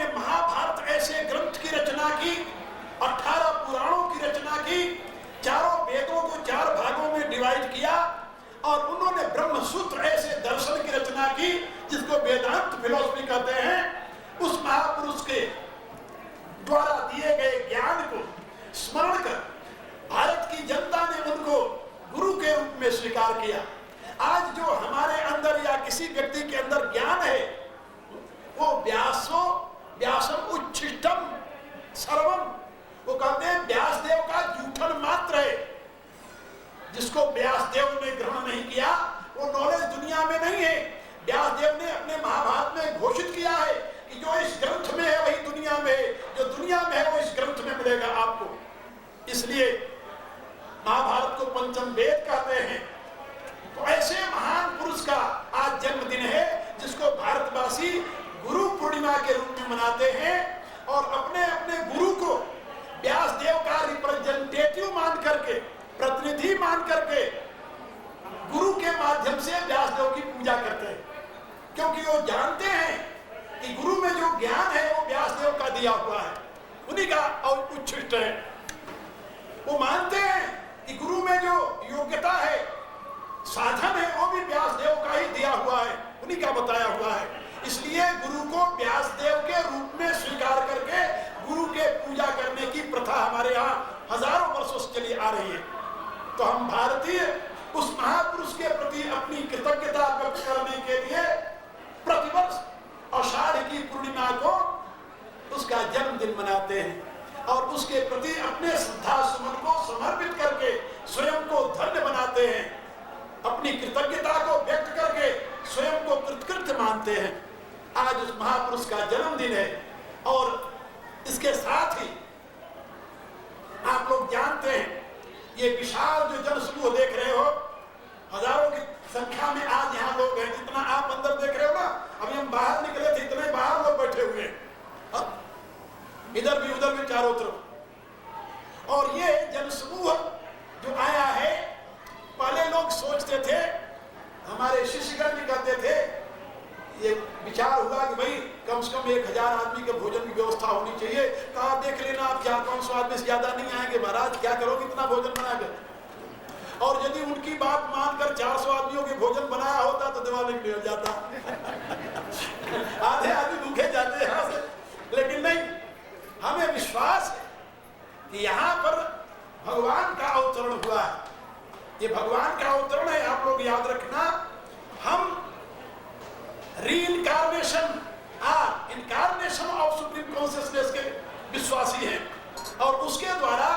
उन्होंने महाभारत ऐसे ग्रंथ की रचना की, 18 पुराणों की रचना की, चारों वेदों को 4 भागों में डिवाइड किया, और उन्होंने ब्रह्मसूत्र ऐसे दर्शन की रचना की जिसको वेदांत फिलॉसफी कहते हैं। उस महापुरुष के द्वारा दिए गए ज्ञान को स्मरण कर भारत की जनता ने उनको गुरु के रूप में स्वीकार किया। आज जो हमारे अंदर या किसी व्यक्ति के अंदर ज्ञान है वो व्यासम उच्छिष्टम सर्वम, वो कहते हैं व्यासदेव का जूठन मात्र है। जिसको व्यासदेव ने ग्रहण नहीं किया वो नॉलेज दुनिया में नहीं है। व्यासदेव ने अपने महाभारत में घोषित किया है कि जो इस ग्रंथ में है वही दुनिया में है, जो दुनिया में है वो इस ग्रंथ में मिलेगा आपको। इसलिए महाभारत को पंचम वेद कहते हैं। तो ऐसे महान पुरुष का आज जन्मदिन है जिसको भारतवासी गुरु पूर्णिमा के रूप में मनाते हैं, और अपने अपने गुरु को व्यासदेव का रिप्रेजेंटेटिव मान करके, प्रतिनिधि मान करके गुरु के माध्यम से व्यासदेव की पूजा करते हैं, क्योंकि वो जानते हैं कि गुरु में जो ज्ञान है वो व्यासदेव का दिया हुआ है, उन्हीं का उच्छिष्ट है। वो मानते हैं कि गुरु में जो योग्यता है, साधन है, वो भी व्यासदेव का ही दिया हुआ है, उन्हीं का बताया हुआ है। इसलिए गुरु को व्यासदेव के रूप में स्वीकार करके गुरु के पूजा करने की प्रथा हमारे यहाँ हजारों वर्षों से चली आ रही है। तो हम भारतीय उस महापुरुष के प्रति अपनी कृतज्ञता व्यक्त करने के लिए प्रतिवर्ष आषाढ़ की पूर्णिमा को उसका जन्मदिन मनाते हैं, और उसके प्रति अपने श्रद्धा सुमन को समर्पित करके स्वयं को धन्य बनाते हैं, अपनी कृतज्ञता को व्यक्त करके स्वयं को कृतकृत्य मानते हैं। आज उस महापुरुष का जन्मदिन है, और इसके साथ ही आप लोग जानते हैं ये विशाल जो जनसमूह देख रहे हो, हजारों की संख्या में आज यहाँ लोग हैं। जितना आप अंदर देख रहे हो ना, अभी हम बाहर निकले थे इतने बाहर लोग बैठे हुए हैं, इधर भी उधर भी चारों तरफ। और ये जनसमूह जो आया है, पहले लोग सोचते थे, हमारे शिष्यगण भी कहते थे, ये विचार हुआ कि भाई कम से कम 1000 आदमी के भोजन की व्यवस्था होनी चाहिए। कहा देख लेना आप 400-500 आदमी से ज्यादा नहीं आएंगे महाराज, क्या करोगे इतना भोजन बनाकर। और यदि उनकी बात मानकर 400 आदमियों के भोजन बनाया होता तो दिवाली निकल जाता आधे आदमी भूखे जाते यहाँ से। लेकिन नहीं, हमें विश्वास है कि यहाँ पर भगवान का अवतरण हुआ है। ये भगवान का अवतरण है, आप लोग याद रखना। हम reincarnation incarnation of supreme consciousness के विश्वासी हैं, और उसके द्वारा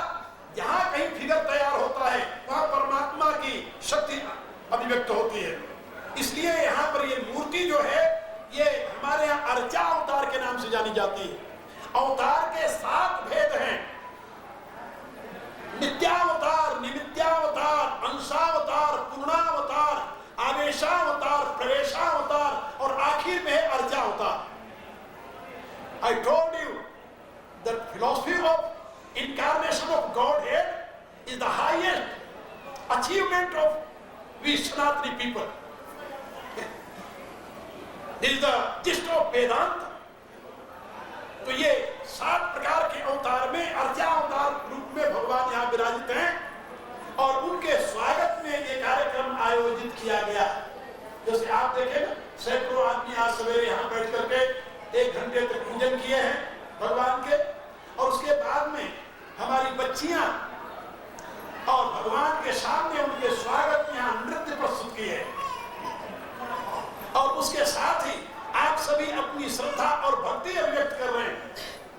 जहां कहीं फिगर तैयार होता है वहां परमात्मा की शक्ति अभिव्यक्त होती है। इसलिए यहाँ पर ये मूर्ति जो है ये हमारे यहाँ अर्चा अवतार के नाम से जानी जाती है। अवतार के 7 भेद हैं, नित्यावतार, निमित्यावतार, अंशावतार, पूर्णावतार, आवेशावतार, प्रवेशावतार, और आखिर में है अर्चावतार। I told you that philosophy of incarnation of Godhead is the highest achievement of we Sanatani people. This is the gist of Vedanta. तो ये 7 प्रकार के अवतार में अर्चावतार रूप में भगवान यहाँ विराजित हैं, और उनके स्वागत में ये कार्यक्रम आयोजित किया गया। जैसे आप देखें ना, सैकड़ों आदमी आज सवेरे यहाँ बैठ करके 1 घंटे तक पूजन किए हैं भगवान के, और उसके बाद में हमारी बच्चियां और भगवान के सामने उनके स्वागत में यहाँ नृत्य प्रस्तुत किए, और उसके साथ ही आप सभी अपनी श्रद्धा और भक्ति अभिव्यक्त कर रहे हैं।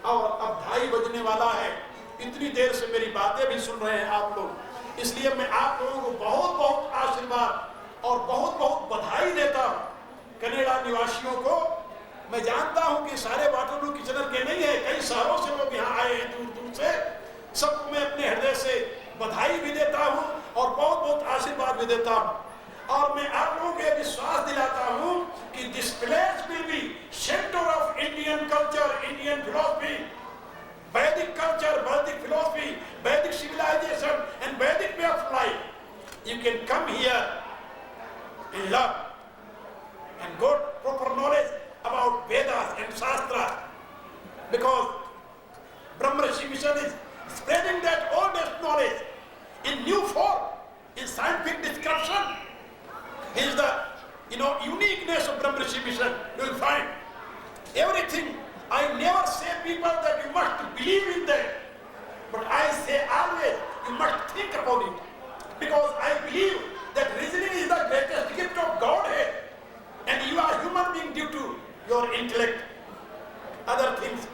और अब 2:30 बजने वाला है, इतनी देर से मेरी बातें भी सुन रहे हैं आप लोग, इसलिए मैं आप लोगों को बहुत बहुत आशीर्वाद और बहुत बहुत बधाई देता हूँ। कनाडा निवासियों को मैं जानता हूँ कि सारे वाटरलू किचनर के नहीं है, कई शहरों से लोग यहाँ आए हैं दूर दूर से, सबको मैं अपने हृदय से बधाई भी देता हूँ और बहुत बहुत आशीर्वाद भी देता हूँ। और मैं आप लोगों को विश्वास दिलाता हूँ कि this place will be centre of Indian culture, Indian philosophy, वैदिक कल्चर, वैदिक फिलॉसफी, वैदिक सिविलाइजेशन एंड वैदिक way of life. You can come here in love and got proper knowledge about Vedas and Shastra. because Brahmarishi Mission is spreading that oldest knowledge in new form, in scientific description. Is the uniqueness of Brahmarishi Mission. You will find everything. I never say people that you must believe in that, but I say always you must think about it, because I believe that reasoning is the greatest gift of Godhead, and you are human being due to your intellect. Other things,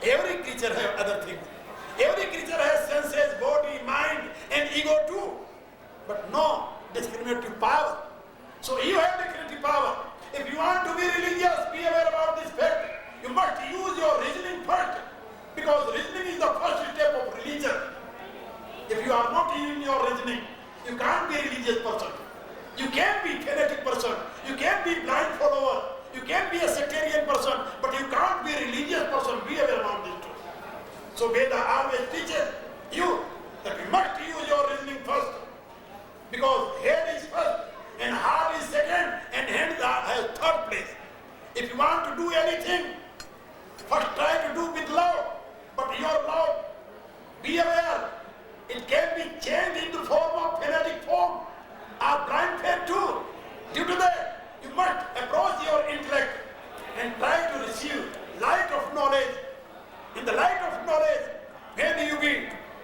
every creature has other things. Every creature has senses, body, mind, and ego too, but no discriminative power. So you have discriminative power. If you want to be religious, be aware about this fact. You must use your reasoning first, because reasoning is the first step of religion. If you are not using your reasoning, you can't be a religious person. You can be a fanatic person. You can be blind follower. You can be a sectarian person, but you can't be a religious person. Be aware about this too. So Veda always teaches you that you must use your reasoning first, because head is first, and heart is second, and hand has third place. If you want to do anything, first try to do with love, but your love, be aware, it can be changed into form of fanatic form or blind faith too. Due to that, you must approach your intellect and try to receive light of knowledge. In the light of knowledge, when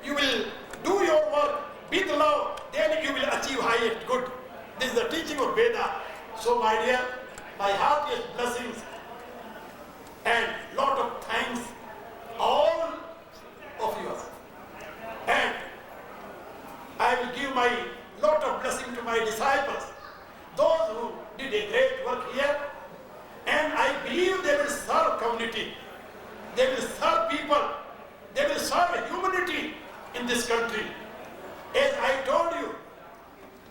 you will do your work with love, then you will achieve highest good. This is the teaching of Veda. So my dear, my heartiest blessings and lot of thanks all of you. And I will give my lot of blessing to my disciples, those who did a great work here, and I believe they will serve community, they will serve people, they will serve humanity in this country. As I told you,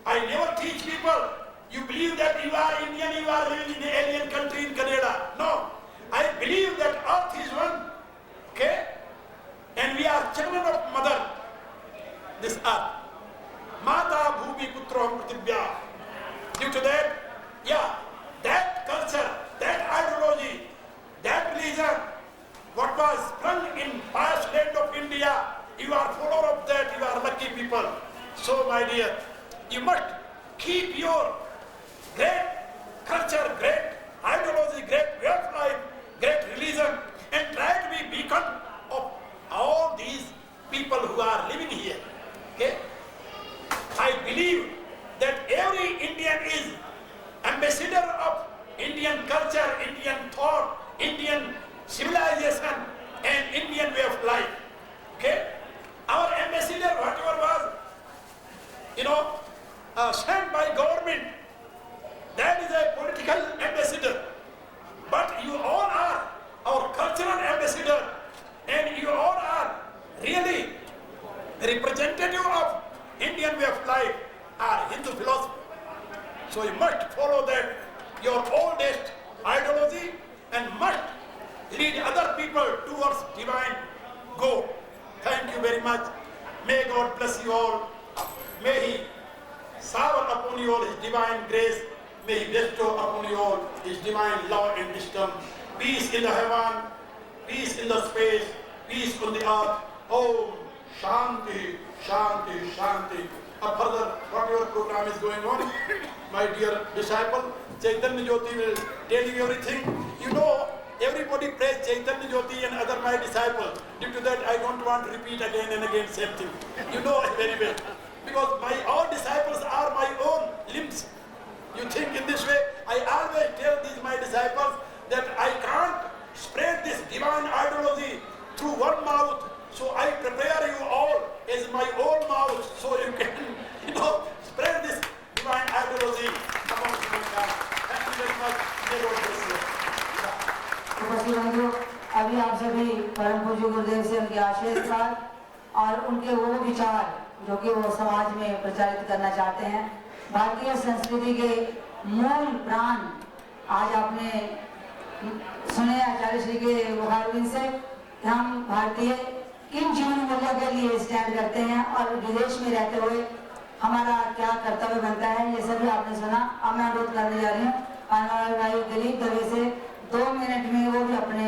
I never teach people, you believe that you are Indian, you are living in an alien country in Canada. No, I believe that earth is one, okay? And we are children of mother, this earth. Mata bhubi putro pratibhya. Due to that, that culture, that ideology, that religion, what was sprung in past land of India, you are follower of that, you are lucky people. So my dear, you must keep your great culture, great ideology, great way of life, great religion, and try to be beacon of all these people who are living here. Okay? I believe that every Indian is ambassador of Indian culture, Indian thought, Indian civilization, and Indian way of life. Okay? Our ambassador, whatever was, sent by government, that is a political ambassador. But you all are our cultural ambassador, and you all are really representative of Indian way of life or Hindu philosophy. So you must follow that, your oldest ideology, and must lead other people towards divine goal. Thank you very much. May God bless you all. May He shower upon you all His divine grace. May He bestow upon you all His divine love and wisdom. Peace in the heaven, peace in the space, peace on the earth. Om Shanti, Shanti, Shanti. Further, whatever program is going on, my dear disciple, Chaitanya Jyoti will tell you everything. Everybody praise Chaitanya Jyoti and other my disciples. Due to that, I don't want to repeat again and again same thing. You know very well. Because my all disciples are my own limbs. You think in this way, I always tell these my disciples that I can't spread this divine ideology through one mouth. So I prepare you all as my own mouth, so you can, spread this divine ideology among mankind. Thank you very much. May God bless you. उपस्थित बंधु, अभी आप सभी परम पूज्य गुरुदेव से उनके आशीर्वाद और उनके वो विचार जो कि वो समाज में प्रचारित करना चाहते हैं, भारतीय संस्कृति के मूल प्राण आज आपने सुने आचार्य श्री के मुखारबिंद से कि हम भारतीय किन जीवन मूल्यों के लिए स्टैंड करते हैं और विदेश में रहते हुए हमारा क्या कर्तव्य बनता है, ये सभी आपने सुना। अब मैं अनुरोध करने जा रही हूँ हमारे भाई दिलीप दवे से 2 मिनट में वो भी अपने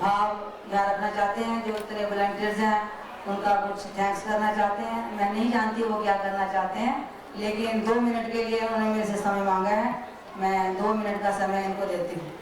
भाव यहाँ रखना चाहते हैं। जो इतने वॉलंटियर्स हैं उनका कुछ थैंक्स करना चाहते हैं। मैं नहीं जानती वो क्या करना चाहते हैं, लेकिन 2 मिनट के लिए उन्होंने मेरे से समय मांगा है। मैं 2 मिनट का समय इनको देती हूँ।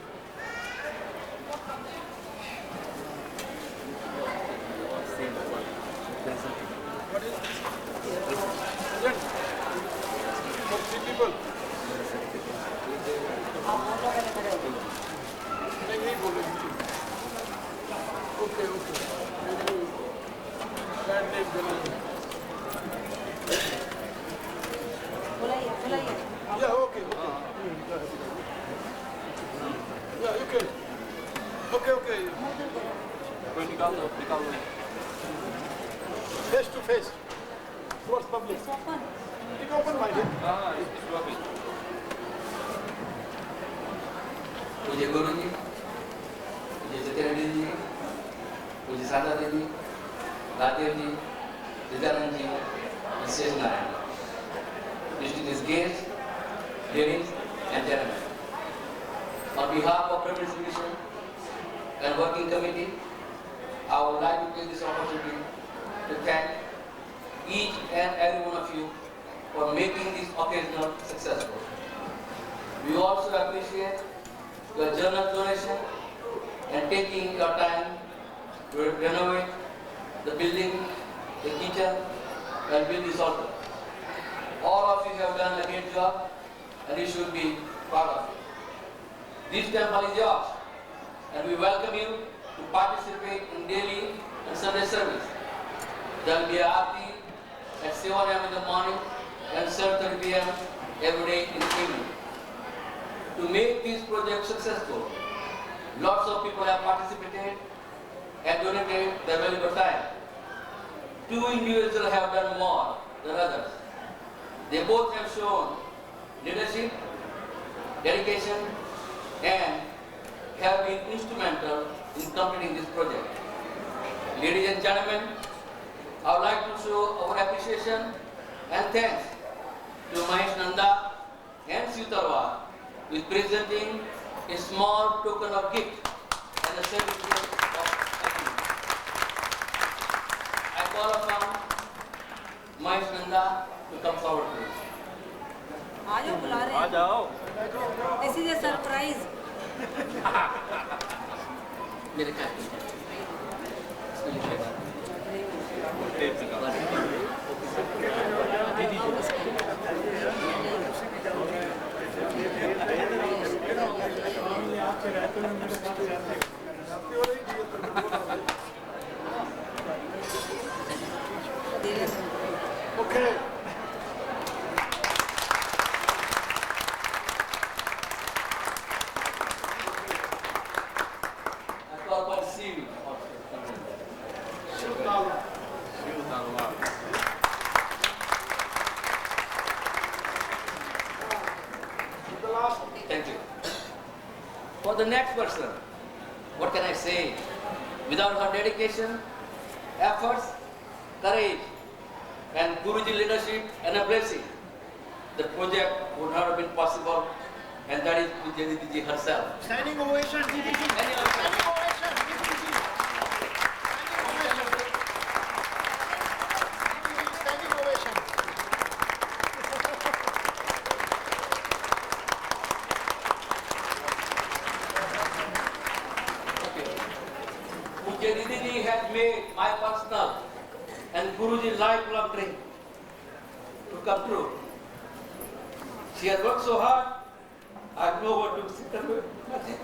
Face to face, towards public. It's open-minded. पूज्य गुरु जी, पूज्य सत्यनारायण जी, पूज्य सादा देवी, राजेव जी, विद्यानंद जी, विशेष Narayan, distinguished guests, ladies and gentlemen. On behalf of Pyramid Mission and Working Committee, I would like to take this opportunity to thank each and every one of you for making this occasion successful. We also appreciate your generous donation and taking your time to renovate the building, the kitchen, and build this altar. All of you have done a great job, and you should be proud of it. This temple is yours, and we welcome you to participate in daily and Sunday service. There will be a aarti at 7 a.m. in the morning and 7:30 p.m. every day in the evening. To make this project successful, lots of people have participated and donated their valuable time. 2 individuals have done more than others. They both have shown leadership, dedication, and have been instrumental in completing this project. Ladies and gentlemen, I would like to show our appreciation and thanks to Mahesh Nanda and Sitarwa with presenting a small token of gift and a certificate of thanks. I call upon Mahesh Nanda to come forward, please. आज बुला रहे हैं। आ जाओ। This is a surprise. मेरे ख्याल Okay. Thank you. For the next person, what can I say? Without her dedication, efforts, courage, and Guruji leadership and a blessing, the project would not have been possible, and that is Pujya Didi herself. Standing ovation, Didi ji. Standing ovation, Didi ji. Standing ovation. Pujya Didi has made my personal and Guruji lifelong dream to come true. She has worked so hard, I have no word to sit and do nothing.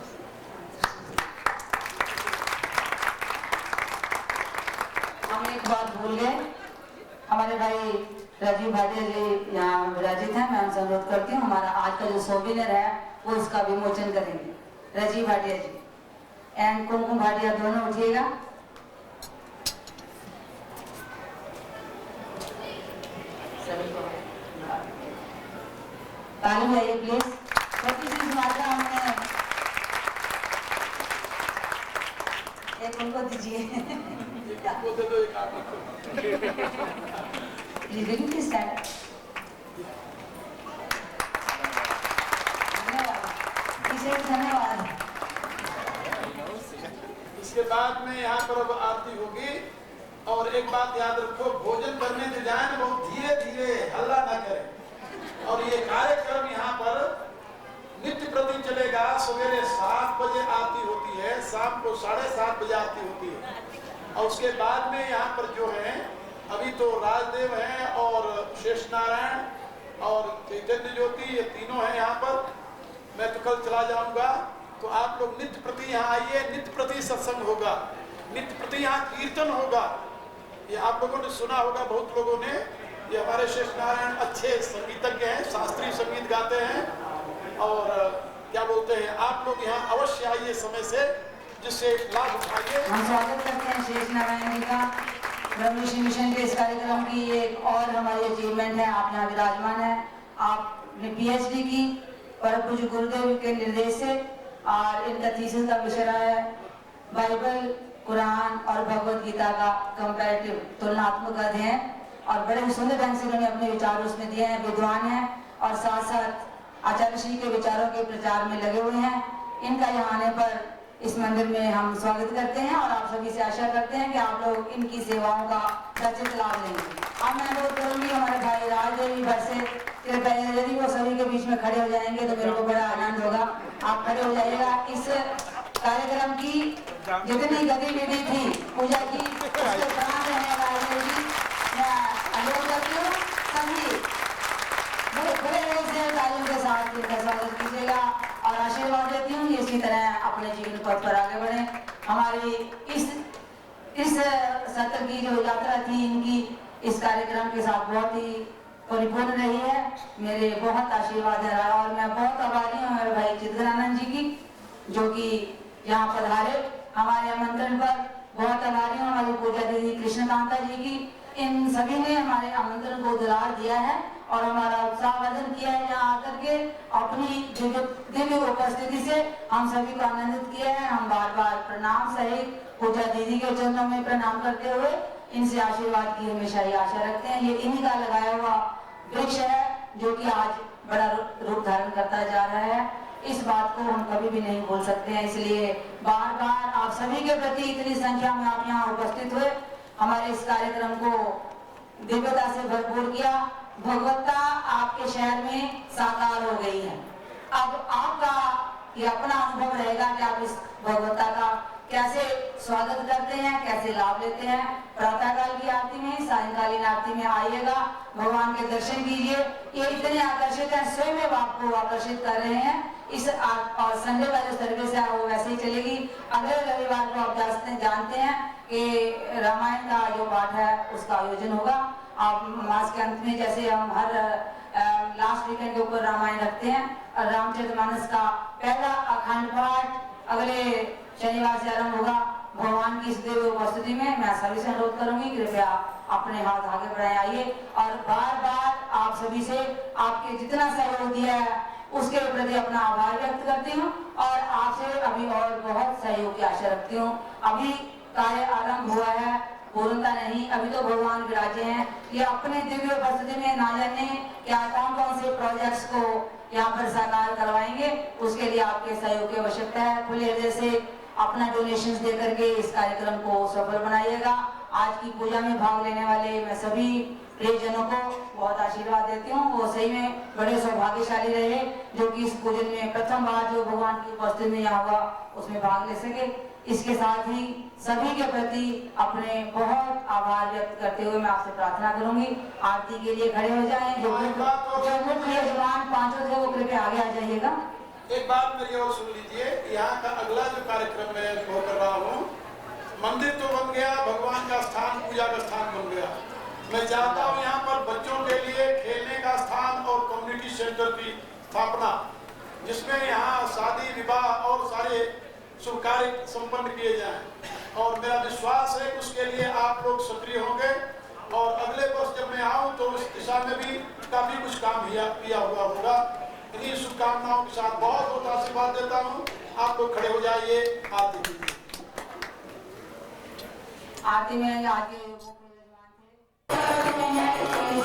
हम एक बात भूल गए। हमारे भाई राजीव भाटिया जी यहाँ विराजित हैं। मैं उनसे अनुरोध करती हूँ, हमारा आज का जो सोविनियर है वो इसका विमोचन करेंगे। राजीव भाटिया जी एंड कुमकुम भाटिया दोनों उठिएगा। ताली बजाइए प्लीज। छोटी सी मात्रा हमने एक उनको दीजिए। की स्टैंड धन्यवाद। धन्यवाद। इसके बाद में यहाँ पर अब आरती होगी। और एक बात याद रखो, भोजन करने जो जाए ना बहुत धीरे धीरे, हल्ला ना करें। और ये कार्यक्रम यहाँ पर नित्य प्रति चलेगा। सवेरे 7 बजे आरती होती है, शाम को 7:30 बजे आरती होती है। और उसके बाद में यहाँ पर जो है अभी तो राजदेव हैं और शेष नारायण और चैतन्य ज्योति, ये तीनों हैं यहाँ पर। मैं तो कल चला जाऊंगा, तो आप लोग नित्य प्रति यहाँ आइए। नित्य प्रति सत्संग होगा, नित्य प्रति यहाँ कीर्तन होगा। ये आप लोगों ने सुना होगा, बहुत लोगों ने। ये हमारे शेष नारायण अच्छे संगीतज्ञ हैं, शास्त्रीय संगीत गाते हैं। और क्या बोलते हैं, आप लोग यहाँ अवश्य आइए समय से, जिससे लाभ उठाइए। हम स्वागत करते हैं शेष नारायण जी का। ब्रह्म ऋषि मिशन के इस कार्यक्रम की एक और हमारी अचीवमेंट है, आप यहाँ विराजमान है। आपने PhD की परम पूज्य गुरुदेव के निर्देश से, और इनका थीसिस का विषय रहा है बाइबल, कुरान और भगवत गीता का कंपैरेटिव तुलनात्मक अध्ययन। और बड़े ही सुंदर ढंग से उन्होंने अपने विचार उसमें दिए हैं। विद्वान हैं और साथ साथ आचार्य श्री के विचारों के प्रचार में लगे हुए हैं। इनका यहाँ आने पर इस मंदिर में हम स्वागत करते हैं और आप सभी से आशा करते हैं कि आप लोग इनकी सेवाओं का सचित लाभ लेंगे। अब मैं अनुरोध करूंगी हमारे भाई राजदेवी भर से, यदि वो सभी के बीच में खड़े हो जाएंगे तो मेरे को बड़ा आनंद होगा। आप खड़े हो जाइएगा। इस कार्यक्रम की जितनी गतिविधि थी पूजा की, उसके प्राण रहने वाले जी, मैं अनुरोध करती हूँ सभी बड़े से तालियों के साथ इनका स्वागत कीजिएगा और आशीर्वाद देती हूँ इसी तरह अपने जीवन पथ पर आगे बढ़े। हमारी इस सत्र की जो यात्रा थी इनकी इस कार्यक्रम के साथ बहुत ही परिपूर्ण रही है। मेरे बहुत आशीर्वाद है और मैं बहुत आभारी हूँ मेरे भाई चिदगरानंद जी की, जो कि यहाँ पधारे हमारे आमंत्रण पर। बहुत आभारी हूँ हमारी पूजा दीदी कृष्णकांता जी की। इन सभी ने हमारे आमंत्रण को दुलार दिया है और हमारा उत्साहवर्धन किया है। यहाँ आकर के अपनी दिव्य उपस्थिति से हम सभी को आनंदित किया है। हम बार बार प्रणाम सहित पूजा दीदी के चरणों में प्रणाम करते हुए इनसे आशीर्वाद की हमेशा ही आशा रखते हैं। ये इन्हीं का लगाया हुआ वृक्ष है जो कि आज बड़ा रूप धारण करता जा रहा है। इस बात को हम कभी भी नहीं भूल सकते हैं। इसलिए बार बार आप सभी के प्रति इतनी संख्या में आप यहाँ उपस्थित हुए, हमारे इस कार्यक्रम को दिव्यता से भरपूर किया। भगवत्ता आपके शहर में साकार हो गई है। अब आपका ये अपना अनुभव रहेगा कि आप इस भगवत्ता का कैसे स्वागत करते हैं, कैसे लाभ लेते हैं। प्रातःकाल की आरती में, सायंकालीन आरती में आइएगा, भगवान के दर्शन कीजिए। ये इतने आकर्षित हैं, स्वयं आपको आकर्षित कर रहे हैं। और संडे का जो सर्विस है वो वैसे ही चलेगी। अगले रविवार को आप जानते हैं कि रामायण का जो पाठ है उसका आयोजन होगा। आप मास के अंत में, जैसे हम हर लास्ट वीकेंड के ऊपर रामायण रखते हैं, और रामचरितमानस का पहला अखंड पाठ अगले शनिवार से आरंभ होगा। भगवान की इस दिव्य उपस्थिति में मैं सभी से अनुरोध करूंगी, कृपया अपने हाथ आगे बढ़ाए आइए। और बार बार आप सभी से आपके जितना सहयोग दिया है उसके प्रति अपना आभार व्यक्त करती हूँ और आपसे अभी और बहुत सहयोग की आशा रखती हूँ। अभी कार्य आरंभ हुआ है, पूर्णता नहीं, अभी तो भगवान विराजे हैं। ये अपने दिव्य उपस्थिति में ना जाने क्या कौन से प्रोजेक्ट्स को यहाँ पर साकार करवाएंगे, उसके लिए आपके सहयोग की आवश्यकता है। खुले हृदय से अपना डोनेशंस दे करके इस कार्यक्रम को सफल बनाइएगा। आज की पूजा में भाग लेने वाले मैं सभी प्रियजनों को बहुत आशीर्वाद देती हूँ। वो सही में बड़े सौभाग्यशाली रहे जो कि इस पूजन में प्रथम बार जो भगवान की उपस्थिति में यहाँ हुआ उसमें भाग ले सके। इसके साथ ही सभी के प्रति अपने बहुत आभार व्यक्त करते हुए मैं आपसे प्रार्थना करूंगी, आरती के लिए खड़े हो जाएं। जो मुख्य यजमान पांचों थे वो कृपया आगे आ जाइएगा। एक बात मेरी और सुन लीजिए, यहाँ का अगला जो कार्यक्रम मैं अनुभव कर रहा हूँ, मंदिर तो बन गया, भगवान का स्थान, पूजा का स्थान बन गया। मैं चाहता हूँ यहाँ पर बच्चों के लिए खेलने का स्थान और कम्युनिटी सेंटर की स्थापना, जिसमें यहाँ शादी विवाह और सारे शुभ कार्य संपन्न किए जाएं। और मेरा विश्वास है कि उसके लिए आप लोग सक्रिय होंगे और अगले वर्ष जब मैं आऊँ तो इस दिशा में भी काफी कुछ काम किया हुआ होगा। इन्हीं शुभकामनाओं के साथ बहुत बहुत आशीर्वाद देता हूँ। आप लोग खड़े हो जाइए, आरती कीजिए। आरती में आगे करुणा के साथ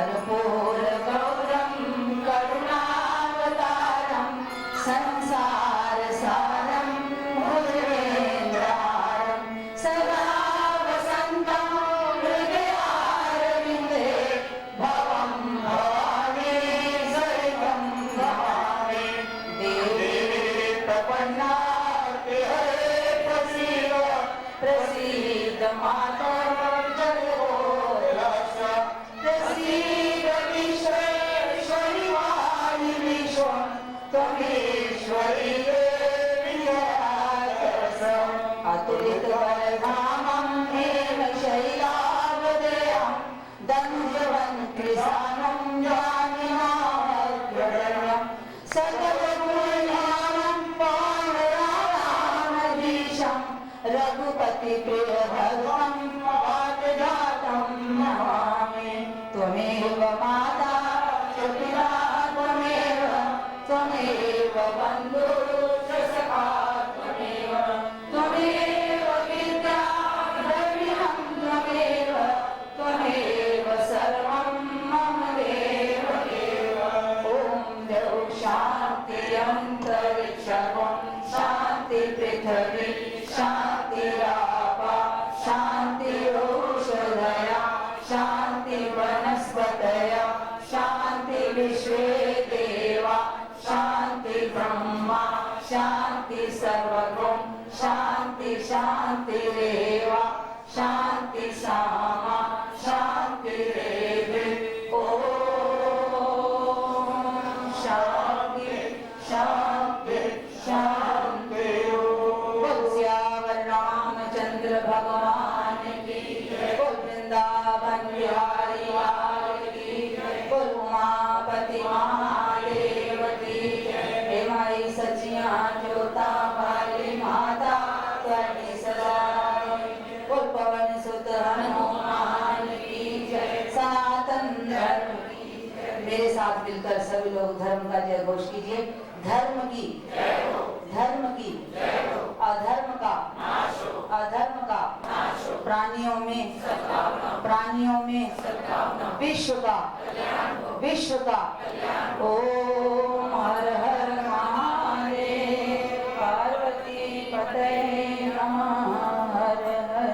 कर्पूरगौरं करुणावतारं संसारसारं भुजगेन्द्रहारं सदा वसन्तं हृदयारविन्दे भवं भवानी सहितं भवामि देवी प्रपन्नार्ति हरे प्रसीद माता जगदोद्धारक प्रसीद विश्वेश्वरी वाहिनी त्वमेश्वरी देवी अतुलित बलधामं हेम शैलावदेयं दंजवन्कृशानं ज्ञानिनामग्रगण्यं सर्वगुणज्ञानं पावनानामधीशं रघुपति प्रियभक्तं वातजातं नमामि त्वमेव माता च पिता त्वमेव बन्धुश्च सखा त्वमेव विद्या द्रविणं त्वमेव सर्वं मम देव ॐ द्यौ शान्ति अन्तरिक्षं शान्ति पृथिवी शान्तिरापा शान्ति औषधया शान्ति वनस्पतयः शान्ति विश्वे देवा शान्ति ब्रह्मा शान्ति सर्वगुण शान्ति शान्तिरेव शान्ति सामा शान्तिरेधि ॐ शान्ति शान्ति शान्ति बोल सियावर रामचंद्र भगवान की बोल वृंदावन बिहारी लाल की बोल उमापति महादेव की हे माई सचिया जोता वाली माता त्वरी सदा बोल पवन सुत हनुमान की जय सनातन धर्म की जय। मेरे साथ मिलकर सभी लोग धर्म का जय घोष कीजिए। धर्म की धर्म की अधर्म का अधर्म का प्राणियों में विश्व का ओम हर हर महादेव पार्वती पते नमः हर हर।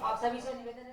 आप सभी से निवेदन है